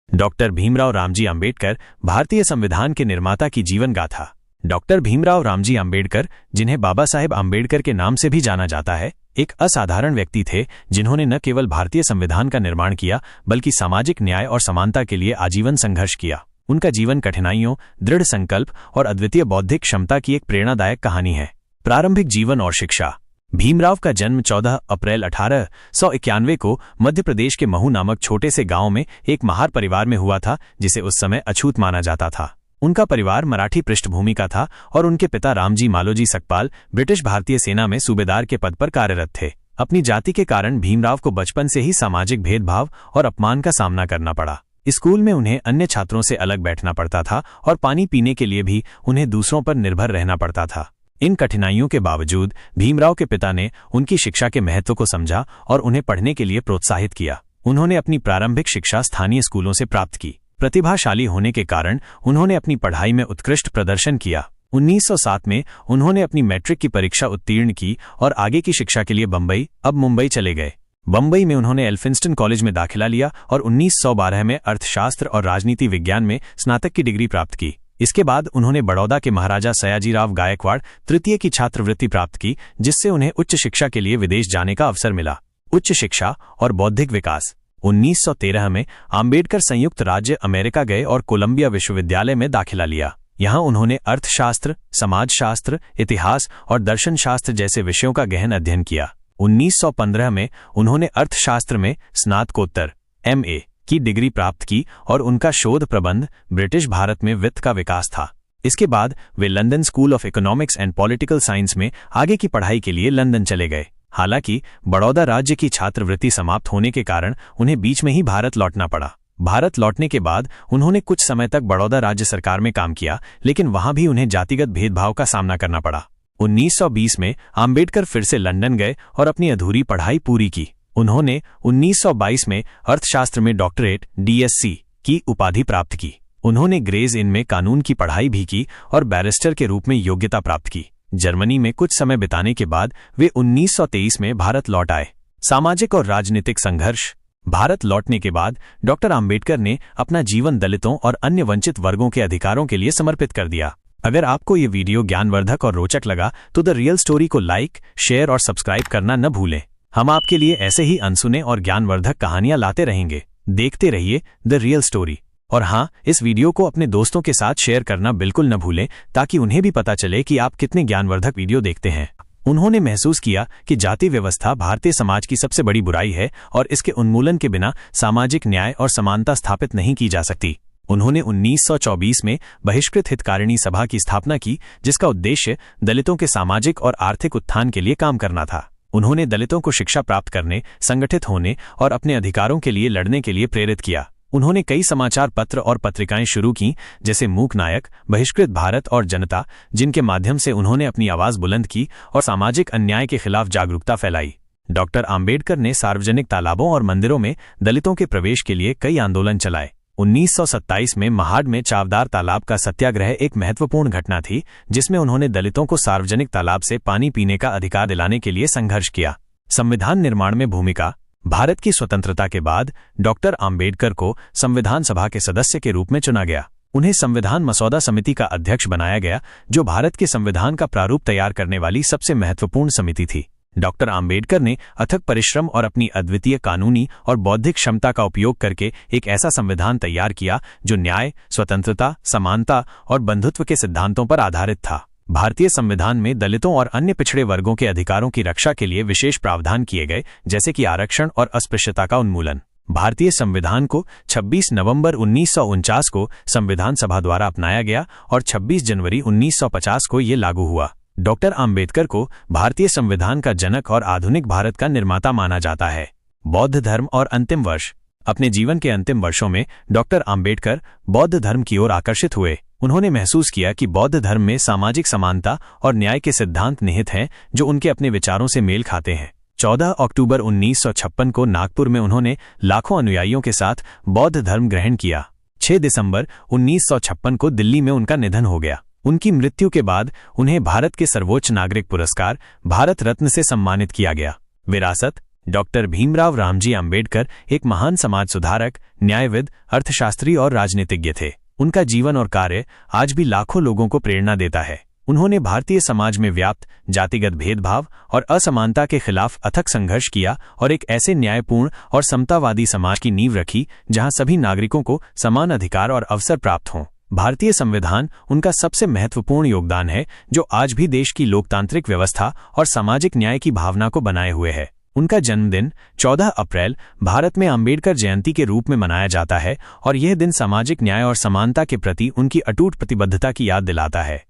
Doctor Bhimrao Ramji Ambedkar, भारतीय संविधान के निर्माता की जीवन गाथा। डॉक्टर भीमराव रामजी आंबेडकर, जिन्हें बाबा साहेब आंबेडकर के नाम से भी जाना जाता है, एक असाधारण व्यक्ति थे जिन्होंने न केवल भारतीय संविधान का निर्माण किया बल्कि सामाजिक न्याय और समानता के लिए आजीवन संघर्ष किया। उनका जीवन कठिनाइयों, दृढ़ संकल्प और अद्वितीय बौद्धिक क्षमता की एक प्रेरणादायक कहानी है। प्रारंभिक जीवन और शिक्षा। भीमराव का जन्म 14 अप्रैल 1891 को मध्य प्रदेश के महू नामक छोटे से गांव में एक महार परिवार में हुआ था, जिसे उस समय अछूत माना जाता था। उनका परिवार मराठी पृष्ठभूमि का था और उनके पिता रामजी मालोजी सकपाल ब्रिटिश भारतीय सेना में सूबेदार के पद पर कार्यरत थे। अपनी जाति के कारण भीमराव को बचपन से ही सामाजिक भेदभाव और अपमान का सामना करना पड़ा। स्कूल में उन्हें अन्य छात्रों से अलग बैठना पड़ता था और पानी पीने के लिए भी उन्हें दूसरों पर निर्भर रहना पड़ता था। इन कठिनाइयों के बावजूद भीमराव के पिता ने उनकी शिक्षा के महत्व को समझा और उन्हें पढ़ने के लिए प्रोत्साहित किया। उन्होंने अपनी प्रारंभिक शिक्षा स्थानीय स्कूलों से प्राप्त की। प्रतिभाशाली होने के कारण उन्होंने अपनी पढ़ाई में उत्कृष्ट प्रदर्शन किया। 1907 में उन्होंने अपनी मैट्रिक की परीक्षा उत्तीर्ण की और आगे की शिक्षा के लिए बम्बई, अब मुंबई चले गए। बम्बई में उन्होंने एल्फिंस्टन कॉलेज में दाखिला लिया और 1912 में अर्थशास्त्र और राजनीति विज्ञान में स्नातक की डिग्री प्राप्त की। इसके बाद उन्होंने बड़ौदा के महाराजा सयाजीराव गायकवाड़ तृतीय की छात्रवृत्ति प्राप्त की, जिससे उन्हें उच्च शिक्षा के लिए विदेश जाने का अवसर मिला। उच्च शिक्षा और बौद्धिक विकास। 1913 में आंबेडकर संयुक्त राज्य अमेरिका गए और कोलंबिया विश्वविद्यालय में दाखिला लिया। यहाँ उन्होंने अर्थशास्त्र, समाजशास्त्र, इतिहास और दर्शनशास्त्र जैसे विषयों का गहन अध्ययन किया। 1915 में उन्होंने अर्थशास्त्र में स्नातकोत्तर MA की डिग्री प्राप्त की और उनका शोध प्रबंध ब्रिटिश भारत में वित्त का विकास था। इसके बाद वे London school of economics and political science में आगे की पढ़ाई के लिए लंदन चले गए। हालांकि बड़ौदा राज्य की छात्रवृत्ति समाप्त होने के कारण उन्हें बीच में ही भारत लौटना पड़ा। भारत लौटने के बाद उन्होंने कुछ समय तक बड़ौदा राज्य सरकार में काम किया, लेकिन वहां भी उन्हें जातिगत भेदभाव का सामना करना पड़ा। 1920 में आंबेडकर फिर से लंदन गए और अपनी अधूरी पढ़ाई पूरी की। उन्होंने 1922 में अर्थशास्त्र में डॉक्टरेट DSc की उपाधि प्राप्त की। उन्होंने ग्रेज इन में कानून की पढ़ाई भी की और बैरिस्टर के रूप में योग्यता प्राप्त की। जर्मनी में कुछ समय बिताने के बाद वे 1923 में भारत लौट आए। सामाजिक और राजनीतिक संघर्ष। भारत लौटने के बाद डॉक्टर आंबेडकर ने अपना जीवन दलितों और अन्य वंचित वर्गों के अधिकारों के लिए समर्पित कर दिया। अगर आपको ये वीडियो ज्ञानवर्धक और रोचक लगा तो द रियल स्टोरी को लाइक, शेयर और सब्सक्राइब करना न भूलें। हम आपके लिए ऐसे ही अनसुने और ज्ञानवर्धक कहानियां लाते रहेंगे। देखते रहिए द रियल स्टोरी। और हाँ, इस वीडियो को अपने दोस्तों के साथ शेयर करना बिल्कुल न भूलें, ताकि उन्हें भी पता चले कि आप कितने ज्ञानवर्धक वीडियो देखते हैं। उन्होंने महसूस किया कि जाति व्यवस्था भारतीय समाज की सबसे बड़ी बुराई है और इसके उन्मूलन के बिना सामाजिक न्याय और समानता स्थापित नहीं की जा सकती। उन्होंने 1924 में बहिष्कृत हितकारिणी सभा की स्थापना की, जिसका उद्देश्य दलितों के सामाजिक और आर्थिक उत्थान के लिए काम करना था। उन्होंने दलितों को शिक्षा प्राप्त करने, संगठित होने और अपने अधिकारों के लिए लड़ने के लिए प्रेरित किया। उन्होंने कई समाचार पत्र और पत्रिकाएं शुरू की, जैसे मूक नायक, बहिष्कृत भारत और जनता, जिनके माध्यम से उन्होंने अपनी आवाज बुलंद की और सामाजिक अन्याय के खिलाफ जागरूकता फैलाई। डॉक्टर आंबेडकर ने सार्वजनिक तालाबों और मंदिरों में दलितों के प्रवेश के लिए कई आंदोलन चलाए। 1927 में महाड में चावदार तालाब का सत्याग्रह एक महत्वपूर्ण घटना थी, जिसमें उन्होंने दलितों को सार्वजनिक तालाब से पानी पीने का अधिकार दिलाने के लिए संघर्ष किया। संविधान निर्माण में भूमिका। भारत की स्वतंत्रता के बाद डॉक्टर आंबेडकर को संविधान सभा के सदस्य के रूप में चुना गया। उन्हें संविधान मसौदा समिति का अध्यक्ष बनाया गया, जो भारत के संविधान का प्रारूप तैयार करने वाली सबसे महत्वपूर्ण समिति थी। डॉक्टर आंबेडकर ने अथक परिश्रम और अपनी अद्वितीय कानूनी और बौद्धिक क्षमता का उपयोग करके एक ऐसा संविधान तैयार किया जो न्याय, स्वतंत्रता, समानता और बंधुत्व के सिद्धांतों पर आधारित था। भारतीय संविधान में दलितों और अन्य पिछड़े वर्गों के अधिकारों की रक्षा के लिए विशेष प्रावधान किए गए, जैसे कि आरक्षण और अस्पृश्यता का उन्मूलन। भारतीय संविधान को 26 नवंबर 1949 को संविधान सभा द्वारा अपनाया गया और 26 जनवरी 1950 को ये लागू हुआ। डॉक्टर आंबेडकर को भारतीय संविधान का जनक और आधुनिक भारत का निर्माता माना जाता है। बौद्ध धर्म और अंतिम वर्ष। अपने जीवन के अंतिम वर्षों में डॉक्टर आंबेडकर बौद्ध धर्म की ओर आकर्षित हुए। उन्होंने महसूस किया कि बौद्ध धर्म में सामाजिक समानता और न्याय के सिद्धांत निहित हैं, जो उनके अपने विचारों से मेल खाते हैं। 14 अक्टूबर 1956 को नागपुर में उन्होंने लाखों अनुयायियों के साथ बौद्ध धर्म ग्रहण किया। 6 दिसंबर 1956 को दिल्ली में उनका निधन हो गया। उनकी मृत्यु के बाद उन्हें भारत के सर्वोच्च नागरिक पुरस्कार भारत रत्न से सम्मानित किया गया। विरासत। डॉक्टर भीमराव रामजी आम्बेडकर एक महान समाज सुधारक, न्यायविद, अर्थशास्त्री और राजनीतिज्ञ थे। उनका जीवन और कार्य आज भी लाखों लोगों को प्रेरणा देता है। उन्होंने भारतीय समाज में व्याप्त जातिगत भेदभाव और असमानता के खिलाफ अथक संघर्ष किया और एक ऐसे न्यायपूर्ण और समतावादी समाज की नींव रखी जहां सभी नागरिकों को समान अधिकार और अवसर प्राप्त हों। भारतीय संविधान उनका सबसे महत्वपूर्ण योगदान है, जो आज भी देश की लोकतांत्रिक व्यवस्था और सामाजिक न्याय की भावना को बनाए हुए है। उनका जन्मदिन 14 अप्रैल भारत में अम्बेडकर जयंती के रूप में मनाया जाता है और यह दिन सामाजिक न्याय और समानता के प्रति उनकी अटूट प्रतिबद्धता की याद दिलाता है।